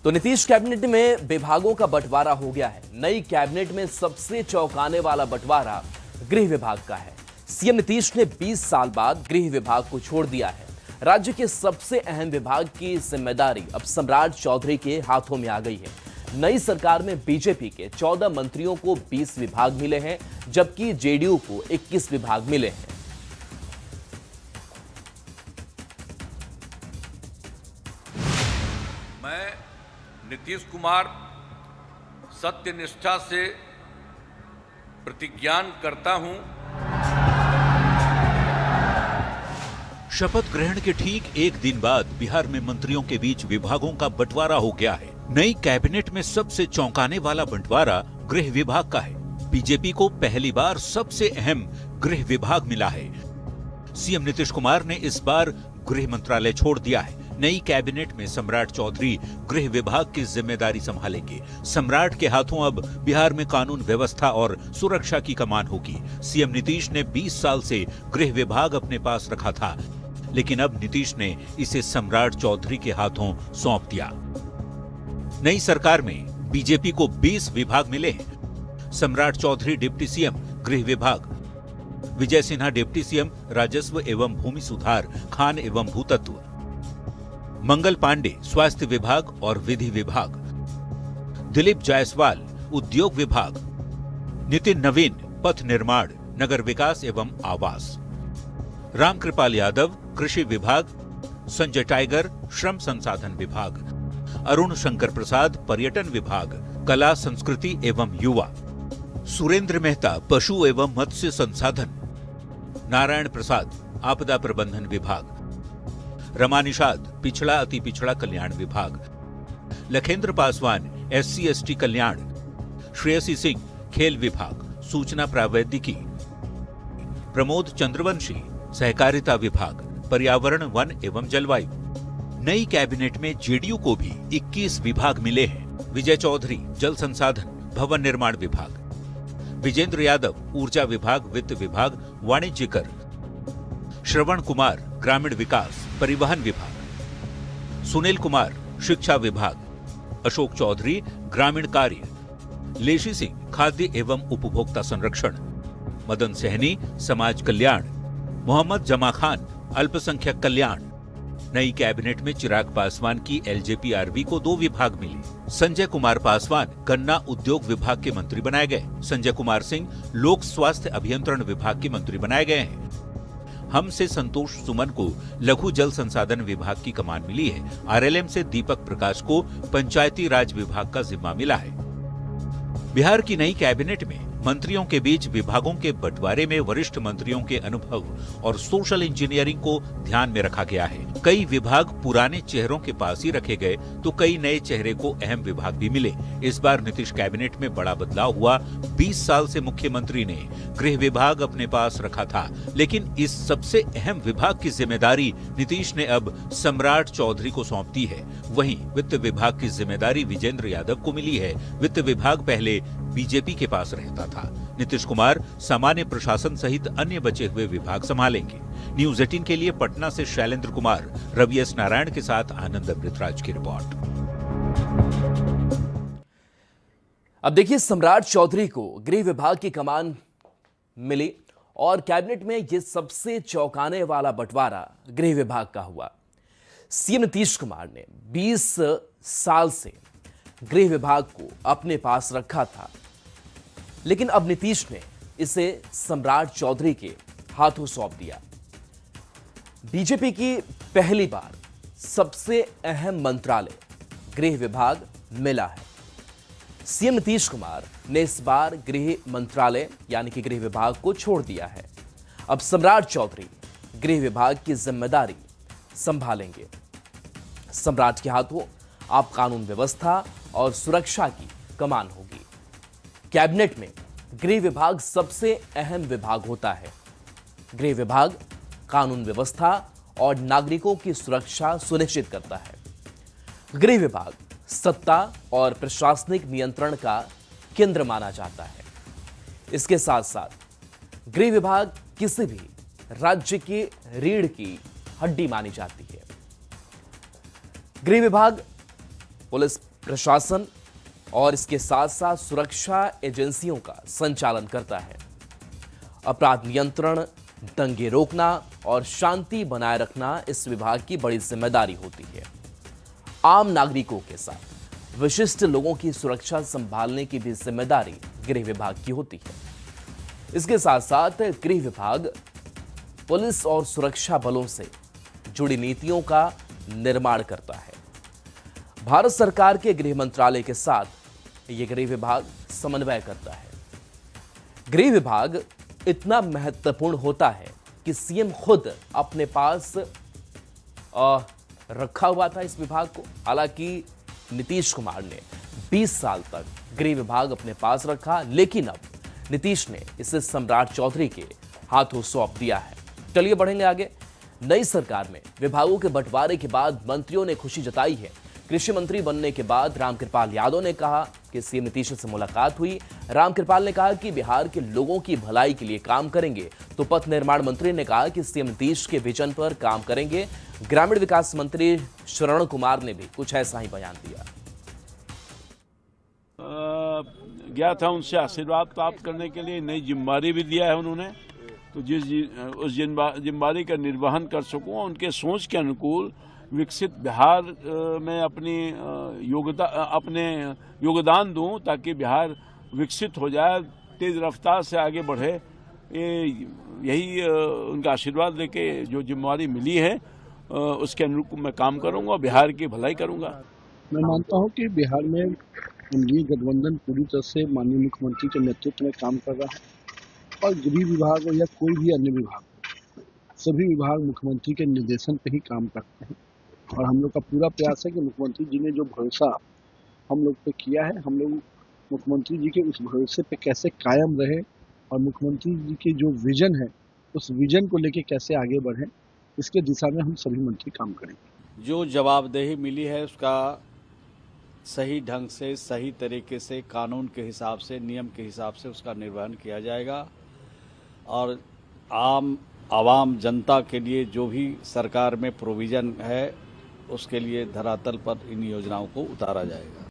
तो नीतीश कैबिनेट में विभागों का बंटवारा हो गया है। नई कैबिनेट में सबसे चौंकाने वाला बंटवारा गृह विभाग का है। सीएम नीतीश ने 20 साल बाद गृह विभाग को छोड़ दिया है। राज्य के सबसे अहम विभाग की जिम्मेदारी अब सम्राट चौधरी के हाथों में आ गई है। नई सरकार में बीजेपी के 14 मंत्रियों को 20 विभाग मिले हैं, जबकि जेडीयू को 21 विभाग मिले हैं। मैं नीतीश कुमार सत्यनिष्ठा से प्रतिज्ञान करता हूं। शपथ ग्रहण के ठीक एक दिन बाद बिहार में मंत्रियों के बीच विभागों का बंटवारा हो गया है। नई कैबिनेट में सबसे चौंकाने वाला बंटवारा गृह विभाग का है। बीजेपी को पहली बार सबसे अहम गृह विभाग मिला है। सीएम नीतीश कुमार ने इस बार गृह मंत्रालय छोड़ दिया है। नई कैबिनेट में सम्राट चौधरी गृह विभाग की जिम्मेदारी संभालेंगे। सम्राट के हाथों अब बिहार में कानून व्यवस्था और सुरक्षा की कमान होगी। सीएम नीतीश ने 20 साल से गृह विभाग अपने पास रखा था, लेकिन अब नीतीश ने इसे सम्राट चौधरी के हाथों सौंप दिया। नई सरकार में बीजेपी को 20 विभाग मिले हैं। सम्राट चौधरी डिप्टी सीएम गृह विभाग, विजय सिन्हा डिप्टी सीएम राजस्व एवं भूमि सुधार, खान एवं भूतत्व, मंगल पांडे स्वास्थ्य विभाग और विधि विभाग, दिलीप जायसवाल उद्योग विभाग, नितिन नवीन पथ निर्माण, नगर विकास एवं आवास, रामकृपाल यादव कृषि विभाग, संजय टाइगर श्रम संसाधन विभाग, अरुण शंकर प्रसाद पर्यटन विभाग, कला संस्कृति एवं युवा, सुरेंद्र मेहता पशु एवं मत्स्य संसाधन, नारायण प्रसाद आपदा प्रबंधन विभाग, रमा निषाद पिछड़ा अति पिछड़ा कल्याण विभाग, लखेंद्र पासवान SC/ST कल्याण, श्रेयसी सिंह खेल विभाग, सूचना प्रावैधिकी, प्रमोद चंद्रवंशी सहकारिता विभाग, पर्यावरण वन एवं जलवायु। नई कैबिनेट में जेडीयू को भी 21 विभाग मिले हैं। विजय चौधरी जल संसाधन भवन निर्माण विभाग, विजेंद्र यादव ऊर्जा विभाग वित्त विभाग वाणिज्य कर, श्रवण कुमार ग्रामीण विकास परिवहन विभाग, सुनील कुमार शिक्षा विभाग, अशोक चौधरी ग्रामीण कार्य, लेशी सिंह खाद्य एवं उपभोक्ता संरक्षण, मदन सहनी समाज कल्याण, मोहम्मद जमा खान अल्पसंख्यक कल्याण। नई कैबिनेट में चिराग पासवान की LJPRB को 2 विभाग मिले। संजय कुमार पासवान गन्ना उद्योग विभाग के मंत्री बनाए गए। संजय कुमार सिंह लोक स्वास्थ्य अभियंत्रण विभाग के मंत्री बनाए गए हैं। हम से संतोष सुमन को लघु जल संसाधन विभाग की कमान मिली है। RLM से दीपक प्रकाश को पंचायती राज विभाग का जिम्मा मिला है। बिहार की नई कैबिनेट में मंत्रियों के बीच विभागों के बंटवारे में वरिष्ठ मंत्रियों के अनुभव और सोशल इंजीनियरिंग को ध्यान में रखा गया है। कई विभाग पुराने चेहरों के पास ही रखे गए तो कई नए चेहरे को अहम विभाग भी मिले। इस बार नीतीश कैबिनेट में बड़ा बदलाव हुआ। 20 साल से मुख्यमंत्री ने गृह विभाग अपने पास रखा था, लेकिन इस सबसे अहम विभाग की जिम्मेदारी नीतीश ने अब सम्राट चौधरी को सौंप दी है। वहीं वित्त विभाग की जिम्मेदारी विजेंद्र यादव को मिली है। वित्त विभाग पहले बीजेपी के पास रहता था। नीतीश कुमार सामान्य प्रशासन सहित अन्य बचे हुए विभाग संभालेंगे। न्यूज 18 के लिए पटना से शैलेंद्र कुमार, रवि एस नारायण के साथ आनंद अमृतराज की रिपोर्ट। अब देखिए, सम्राट चौधरी को गृह विभाग की कमान मिली और कैबिनेट में यह सबसे चौंकाने वाला बंटवारा गृह विभाग का हुआ। सीएम नीतीश कुमार ने 20 साल से गृह विभाग को अपने पास रखा था, लेकिन अब नीतीश ने इसे सम्राट चौधरी के हाथों सौंप दिया। बीजेपी की पहली बार सबसे अहम मंत्रालय गृह विभाग मिला है। सीएम नीतीश कुमार ने इस बार गृह मंत्रालय यानी कि गृह विभाग को छोड़ दिया है। अब सम्राट चौधरी गृह विभाग की जिम्मेदारी संभालेंगे। सम्राट के हाथों अब कानून व्यवस्था और सुरक्षा की कमान होगी। कैबिनेट में गृह विभाग सबसे अहम विभाग होता है। गृह विभाग कानून व्यवस्था और नागरिकों की सुरक्षा सुनिश्चित करता है। गृह विभाग सत्ता और प्रशासनिक नियंत्रण का केंद्र माना जाता है। इसके साथ साथ गृह विभाग किसी भी राज्य की रीढ़ की हड्डी मानी जाती है। गृह विभाग पुलिस प्रशासन और इसके साथ साथ सुरक्षा एजेंसियों का संचालन करता है। अपराध नियंत्रण, दंगे रोकना और शांति बनाए रखना इस विभाग की बड़ी जिम्मेदारी होती है। आम नागरिकों के साथ विशिष्ट लोगों की सुरक्षा संभालने की भी जिम्मेदारी गृह विभाग की होती है। इसके साथ साथ गृह विभाग पुलिस और सुरक्षा बलों से जुड़ी नीतियों का निर्माण करता है। भारत सरकार के गृह मंत्रालय के साथ यह गृह विभाग समन्वय करता है। गृह विभाग इतना महत्वपूर्ण होता है कि सीएम खुद अपने पास रखा हुआ था इस विभाग को। हालांकि नीतीश कुमार ने 20 साल तक गृह विभाग अपने पास रखा, लेकिन अब नीतीश ने इसे सम्राट चौधरी के हाथों सौंप दिया है। चलिए बढ़ेंगे आगे। नई सरकार में विभागों के बंटवारे के बाद मंत्रियों ने खुशी जताई है। कृषि मंत्री बनने के बाद रामकृपाल यादव ने कहा कि सीएम नीतीश से मुलाकात हुई। रामकृपाल ने कहा कि बिहार के लोगों की भलाई के लिए काम करेंगे। तो पथ निर्माण मंत्री ने कहा कि सीएम नीतीश के विजन पर काम करेंगे। ग्रामीण विकास मंत्री श्रवण कुमार ने भी कुछ ऐसा ही बयान दिया। गया था उनसे आशीर्वाद प्राप्त करने के लिए, नई जिम्मेदारी भी दिया है उन्होंने, तो उस जिम्मेदारी का निर्वहन कर सकूं, उनके सोच के अनुकूल विकसित बिहार में अपने योगदान दूं ताकि बिहार विकसित हो जाए, तेज रफ्तार से आगे बढ़े। यही उनका आशीर्वाद लेके जो जिम्मेदारी मिली है उसके अनुरूप मैं काम करूंगा, बिहार की भलाई करूंगा। मैं मानता हूं कि बिहार में एनडीए गठबंधन पूरी तरह से माननीय मुख्यमंत्री के नेतृत्व में काम कर रहा है और गृह विभाग हो या कोई भी अन्य विभाग, सभी विभाग मुख्यमंत्री के निर्देशन पे ही काम करते हैं। और हम लोग का पूरा प्रयास है कि मुख्यमंत्री जी ने जो भरोसा हम लोग पे किया है, हम लोग मुख्यमंत्री जी के उस भरोसे पे कैसे कायम रहे और मुख्यमंत्री जी के जो विजन है उस विजन को लेके कैसे आगे बढ़े, इसके दिशा में हम सभी मंत्री काम करेंगे। जो जवाबदेही मिली है उसका सही ढंग से, सही तरीके से, कानून के हिसाब से, नियम के हिसाब से उसका निर्वहन किया जाएगा और आवाम जनता के लिए जो भी सरकार में प्रोविज़न है उसके लिए धरातल पर इन योजनाओं को उतारा जाएगा।